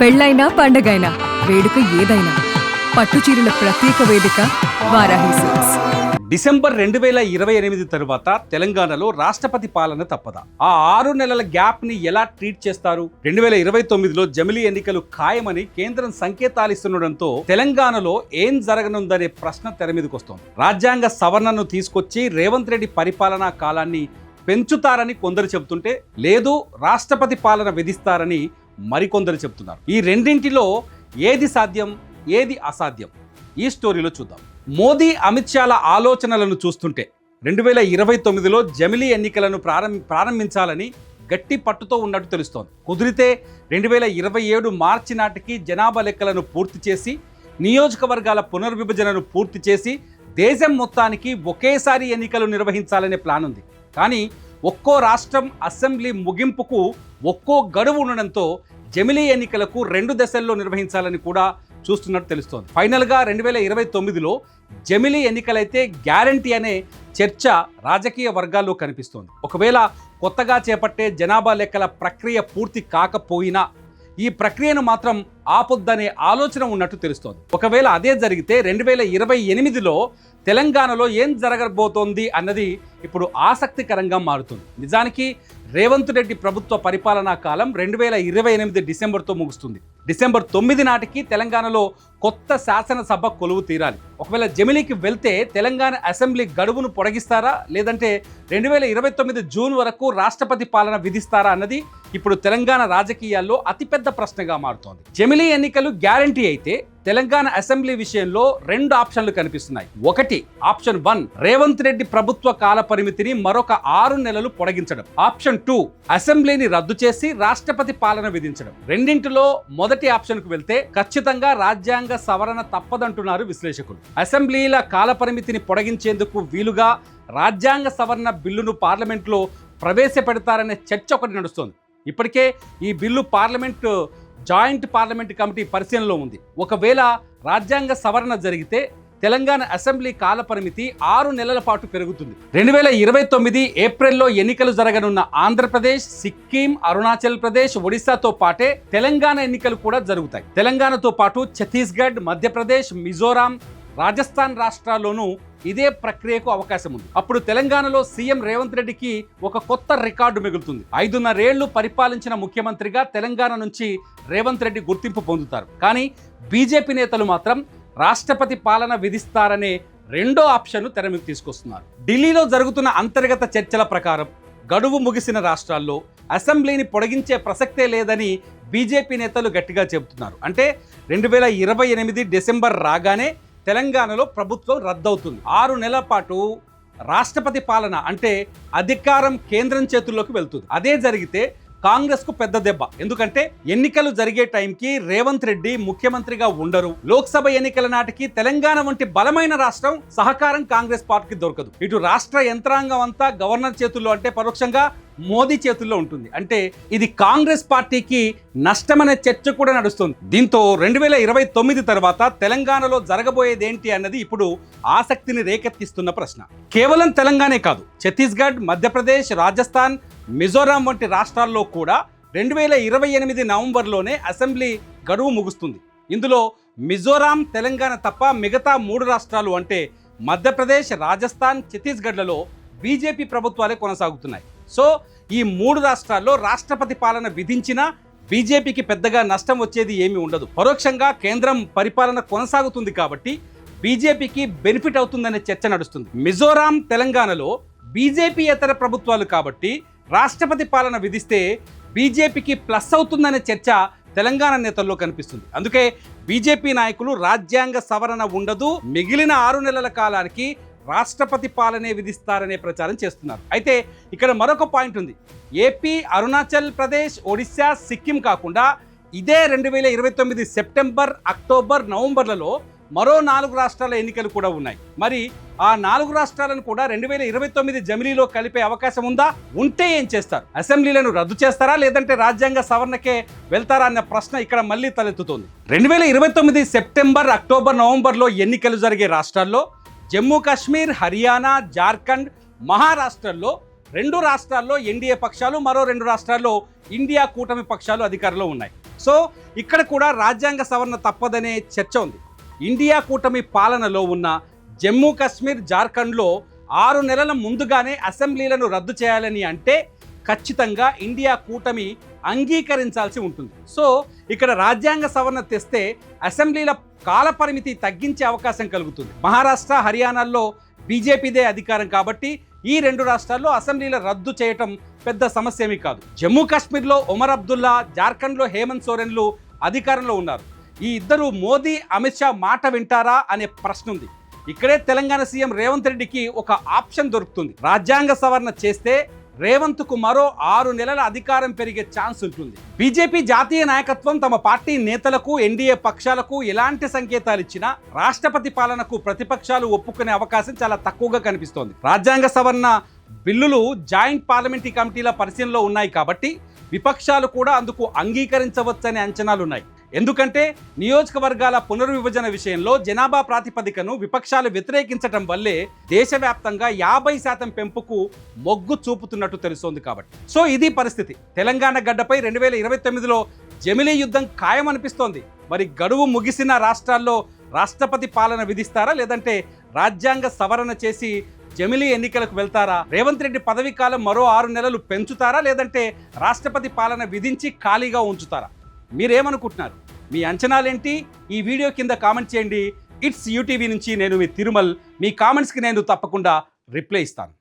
పెళ్ళైనా పండగైనా వేడుక ఏదైనా పట్టుచీరల ప్రత్యేక వేదిక వారాహి సిల్క్స్. డిసెంబర్ 2028 తరువాత తెలంగాణలో రాష్ట్రపతి పాలన తప్పదా? ఆ 6 నెలల గ్యాప్ ని ఎలా ట్రీట్ చేస్తారు? 2029లో జమిలీ ఎన్నికలు ఖాయమని కేంద్రం సంకేతాలు ఇస్తుండటంతో తెలంగాణలో ఏం జరగనుందనే ప్రశ్న తెర మీదకి వస్తోంది. రాజ్యాంగ సవరణను తీసుకొచ్చి రేవంత్ రెడ్డి పరిపాలనా కాలాన్ని పెంచుతారని కొందరు చెబుతుంటే, లేదు రాష్ట్రపతి పాలన విధిస్తారని మరికొందరు చెబుతున్నారు. ఈ రెండింటిలో ఏది సాధ్యం, ఏది అసాధ్యం? ఈ స్టోరీలో చూద్దాం. మోదీ అమిత్ షాల ఆలోచనలను చూస్తుంటే 2029లో జమిలీ ఎన్నికలను ప్రారంభించాలని గట్టి పట్టుతో ఉన్నట్టు తెలుస్తోంది. కుదిరితే 2027 మార్చి నాటికి జనాభా లెక్కలను పూర్తి చేసి, నియోజకవర్గాల పునర్విభజనను పూర్తి చేసి దేశం మొత్తానికి ఒకేసారి ఎన్నికలు నిర్వహించాలనే ప్లాన్ ఉంది. కానీ ఒక్కో రాష్ట్రం అసెంబ్లీ ముగింపుకు ఒక్కో గడువు ఉండడంతో జమిలీ ఎన్నికలకు 2 దశల్లో నిర్వహించాలని కూడా చూస్తున్నట్టు తెలుస్తోంది. ఫైనల్గా 2029లో జమిలీ ఎన్నికలైతే గ్యారంటీ అనే చర్చ రాజకీయ వర్గాల్లో కనిపిస్తోంది. ఒకవేళ కొత్తగా చేపట్టే జనాభా లెక్కల ప్రక్రియ పూర్తి కాకపోయినా ఈ ప్రక్రియను మాత్రం ఆపొద్దనే ఆలోచన ఉన్నట్టు తెలుస్తోంది. ఒకవేళ అదే జరిగితే 2028లో తెలంగాణలో ఏం జరగబోతోంది అన్నది ఇప్పుడు ఆసక్తికరంగా మారుతుంది. నిజానికి రేవంత్ రెడ్డి ప్రభుత్వ పరిపాలనా కాలం 2028 డిసెంబర్తో ముగుస్తుంది. డిసెంబర్ 9 నాటికి తెలంగాణలో కొత్త శాసనసభ కొలువు తీరాలి. ఒకవేళ జమిలీకి వెళ్తే తెలంగాణ అసెంబ్లీ గడువును పొడిగిస్తారా, లేదంటే 2029 జూన్ వరకు రాష్ట్రపతి పాలన విధిస్తారా అన్నది ఇప్పుడు తెలంగాణ రాజకీయాల్లో అతిపెద్ద ప్రశ్నగా మారుతోంది. జమిలీ ఎన్నికలు గ్యారంటీ అయితే తెలంగాణ అసెంబ్లీ విషయంలో 2 ఆప్షన్లు కనిపిస్తున్నాయి. ఒకటి, ఆప్షన్ 1 రేవంత్ రెడ్డి ప్రభుత్వ కాల పరిమితిని మరొక 6 నెలలు పొడిగించడం. ఆప్షన్ 2 అసెంబ్లీని రద్దు చేసి రాష్ట్రపతి పాలన విధించడం. రెండింటిలో మొదటి ఆప్షన్ కు వెళ్తే ఖచ్చితంగా రాజ్యాంగ సవరణ తప్పదంటున్నారు విశ్లేషకులు. అసెంబ్లీల కాల పరిమితిని పొడిగించేందుకు వీలుగా రాజ్యాంగ సవరణ బిల్లును పార్లమెంట్లో ప్రవేశపెడతారనే చర్చ ఒకటి నడుస్తోంది. ఇప్పటికే ఈ బిల్లు జాయింట్ పార్లమెంట్ కమిటీ పరిశీలనలో ఉంది. ఒకవేళ రాజ్యాంగ సవరణ జరిగితే తెలంగాణ అసెంబ్లీ కాల పరిమితి 6 నెలల పాటు పెరుగుతుంది. 2029 ఏప్రిల్లో ఎన్నికలు జరగనున్న ఆంధ్రప్రదేశ్, సిక్కిం, అరుణాచల్ ప్రదేశ్, ఒడిశాతో పాటే తెలంగాణ ఎన్నికలు కూడా జరుగుతాయి. తెలంగాణతో పాటు ఛత్తీస్గఢ్, మధ్యప్రదేశ్, మిజోరాం, రాజస్థాన్ రాష్ట్రాల్లోనూ ఇదే ప్రక్రియకు అవకాశం ఉంది. అప్పుడు తెలంగాణలో సీఎం రేవంత్ రెడ్డికి ఒక కొత్త రికార్డు మిగులుతుంది. 5.5 ఏళ్లు పరిపాలించిన ముఖ్యమంత్రిగా తెలంగాణ నుంచి రేవంత్ రెడ్డి గుర్తింపు పొందుతారు. కానీ బీజేపీ నేతలు మాత్రం రాష్ట్రపతి పాలన విధిస్తారనే 2వ ఆప్షన్ను తెర మీదకు తీసుకొస్తున్నారు. ఢిల్లీలో జరుగుతున్న అంతర్గత చర్చల ప్రకారం గడువు ముగిసిన రాష్ట్రాల్లో అసెంబ్లీని పొడిగించే ప్రసక్తే లేదని బీజేపీ నేతలు గట్టిగా చెబుతున్నారు. అంటే 2028 డిసెంబర్ రాగానే తెలంగాణలో ప్రభుత్వం రద్దవుతుంది. 6 నెలల పాటు రాష్ట్రపతి పాలన అంటే అధికారం కేంద్రం చేతుల్లోకి వెళ్తుంది. అదే జరిగితే కాంగ్రెస్కు పెద్ద దెబ్బ. ఎందుకంటే ఎన్నికలు జరిగే టైంకి రేవంత్ రెడ్డి ముఖ్యమంత్రిగా ఉండరు. లోక్సభ ఎన్నికల నాటికి తెలంగాణ వంటి బలమైన రాష్ట్రం సహకారం కాంగ్రెస్ పార్టీకి దొరకదు. ఇటు రాష్ట్ర యంత్రాంగం అంతా గవర్నర్ చేతుల్లో, అంటే పరోక్షంగా మోదీ చేతుల్లో ఉంటుంది. అంటే ఇది కాంగ్రెస్ పార్టీకి నష్టమనే చర్చ కూడా నడుస్తుంది. దీంతో 2029 తర్వాత తెలంగాణలో జరగబోయేదేంటి అన్నది ఇప్పుడు ఆసక్తిని రేకెత్తిస్తున్న ప్రశ్న. కేవలం తెలంగాణే కాదు, ఛత్తీస్గఢ్, మధ్యప్రదేశ్, రాజస్థాన్, మిజోరాం వంటి రాష్ట్రాల్లో కూడా 2028 నవంబర్లోనే అసెంబ్లీ గడువు ముగుస్తుంది. ఇందులో మిజోరాం, తెలంగాణ తప్ప మిగతా 3 రాష్ట్రాలు అంటే మధ్యప్రదేశ్, రాజస్థాన్, ఛత్తీస్గఢ్లలో బీజేపీ ప్రభుత్వాలే కొనసాగుతున్నాయి. సో ఈ 3 రాష్ట్రాల్లో రాష్ట్రపతి పాలన విధించినా బీజేపీకి పెద్దగా నష్టం వచ్చేది ఏమీ ఉండదు. పరోక్షంగా కేంద్రం పరిపాలన కొనసాగుతుంది కాబట్టి బీజేపీకి బెనిఫిట్ అవుతుందనే చర్చ నడుస్తుంది. మిజోరాం, తెలంగాణలో బీజేపీయేతర ప్రభుత్వాలు కాబట్టి రాష్ట్రపతి పాలన విధిస్తే బీజేపీకి ప్లస్ అవుతుందనే చర్చ తెలంగాణ నేతల్లో కనిపిస్తుంది. అందుకే బీజేపీ నాయకులు రాజ్యాంగ సవరణ ఉండదు, మిగిలిన 6 నెలల కాలానికి రాష్ట్రపతి పాలనే విధిస్తారనే ప్రచారం చేస్తున్నారు. అయితే ఇక్కడ మరొక పాయింట్ ఉంది. ఏపీ, అరుణాచల్ ప్రదేశ్, ఒడిశా, సిక్కిం కాకుండా ఇదే 2029 సెప్టెంబర్, అక్టోబర్, నవంబర్లలో మరో 4 రాష్ట్రాల ఎన్నికలు కూడా ఉన్నాయి. మరి ఆ 4 రాష్ట్రాలను కూడా 2029 జమిలీలో కలిపే అవకాశం ఉందా? ఉంటే ఏం చేస్తారు? అసెంబ్లీలను రద్దు చేస్తారా, లేదంటే రాజ్యాంగ సవరణకే వెళ్తారా అన్న ప్రశ్న ఇక్కడ మళ్ళీ తలెత్తుతోంది. 2029 సెప్టెంబర్, అక్టోబర్, నవంబర్లో ఎన్నికలు జరిగే రాష్ట్రాల్లో జమ్మూ కాశ్మీర్, హర్యానా, జార్ఖండ్, మహారాష్ట్రల్లో 2 రాష్ట్రాల్లో ఎన్డీఏ పక్షాలు, మరో 2 రాష్ట్రాల్లో ఇండియా కూటమి పక్షాలు అధికారంలో ఉన్నాయి. సో ఇక్కడ కూడా రాజ్యాంగ సవరణ తప్పదనే చర్చ ఉంది. ఇండియా కూటమి పాలనలో ఉన్న జమ్మూ కాశ్మీర్, జార్ఖండ్లో 6 నెలల ముందుగానే అసెంబ్లీలను రద్దు చేయాలని అంటే ఖచ్చితంగా ఇండియా కూటమి అంగీకరించాల్సి ఉంటుంది. సో ఇక్కడ రాజ్యాంగ సవరణ తెస్తే అసెంబ్లీల కాలపరిమితి తగ్గించే అవకాశం కలుగుతుంది. మహారాష్ట్ర, హర్యానాల్లో బీజేపీదే అధికారం కాబట్టి ఈ 2 రాష్ట్రాల్లో అసెంబ్లీల రద్దు చేయటం పెద్ద సమస్య ఏమీ కాదు. జమ్మూ కాశ్మీర్లో ఒమర్ అబ్దుల్లా, జార్ఖండ్లో హేమంత్ సోరెన్లు అధికారంలో ఉన్నారు. ఈ ఇద్దరు మోదీ, అమిత్ షా మాట వింటారా అనే ప్రశ్న ఉంది. ఇక్కడే తెలంగాణ సీఎం రేవంత్ రెడ్డికి ఒక ఆప్షన్ దొరుకుతుంది. రాజ్యాంగ సవరణ చేస్తే రేవంత్కు మరో 6 నెలల అధికారం పెరిగే ఛాన్స్ ఉంటుంది. బీజేపీ జాతీయ నాయకత్వం తమ పార్టీ నేతలకు, ఎన్డీఏ పక్షాలకు ఎలాంటి సంకేతాలు ఇచ్చినా రాష్ట్రపతి పాలనకు ప్రతిపక్షాలు ఒప్పుకునే అవకాశం చాలా తక్కువగా కనిపిస్తోంది. రాజ్యాంగ సవరణ బిల్లులు జాయింట్ పార్లమెంటరీ కమిటీల పరిశీలనలో ఉన్నాయి కాబట్టి విపక్షాలు కూడా అందుకు అంగీకరించవచ్చనే అంచనాలున్నాయి. ఎందుకంటే నియోజకవర్గాల పునర్విభజన విషయంలో జనాభా ప్రాతిపదికను విపక్షాలు వ్యతిరేకించడం వల్లే దేశవ్యాప్తంగా 50% పెంపుకు మొగ్గు చూపుతున్నట్టు తెలుస్తోంది కాబట్టి. సో ఇది పరిస్థితి. తెలంగాణ గడ్డపై 2029లో జమిలీ యుద్ధం ఖాయమనిపిస్తోంది. మరి గడువు ముగిసిన రాష్ట్రాల్లో రాష్ట్రపతి పాలన విధిస్తారా, లేదంటే రాజ్యాంగ సవరణ చేసి జమిలీ ఎన్నికలకు వెళ్తారా? రేవంత్ రెడ్డి పదవీ కాలం మరో 6 నెలలు పెంచుతారా, లేదంటే రాష్ట్రపతి పాలన విధించి ఖాళీగా ఉంచుతారా? మీరేమనుకుంటున్నారు? మీ అంచనాలేంటి? ఈ వీడియో కింద కామెంట్ చేయండి. ఇట్స్ యూటీవీ నుంచి నేను మీ తిరుమల్. మీ కామెంట్స్కి నేను తప్పకుండా రిప్లై ఇస్తాను.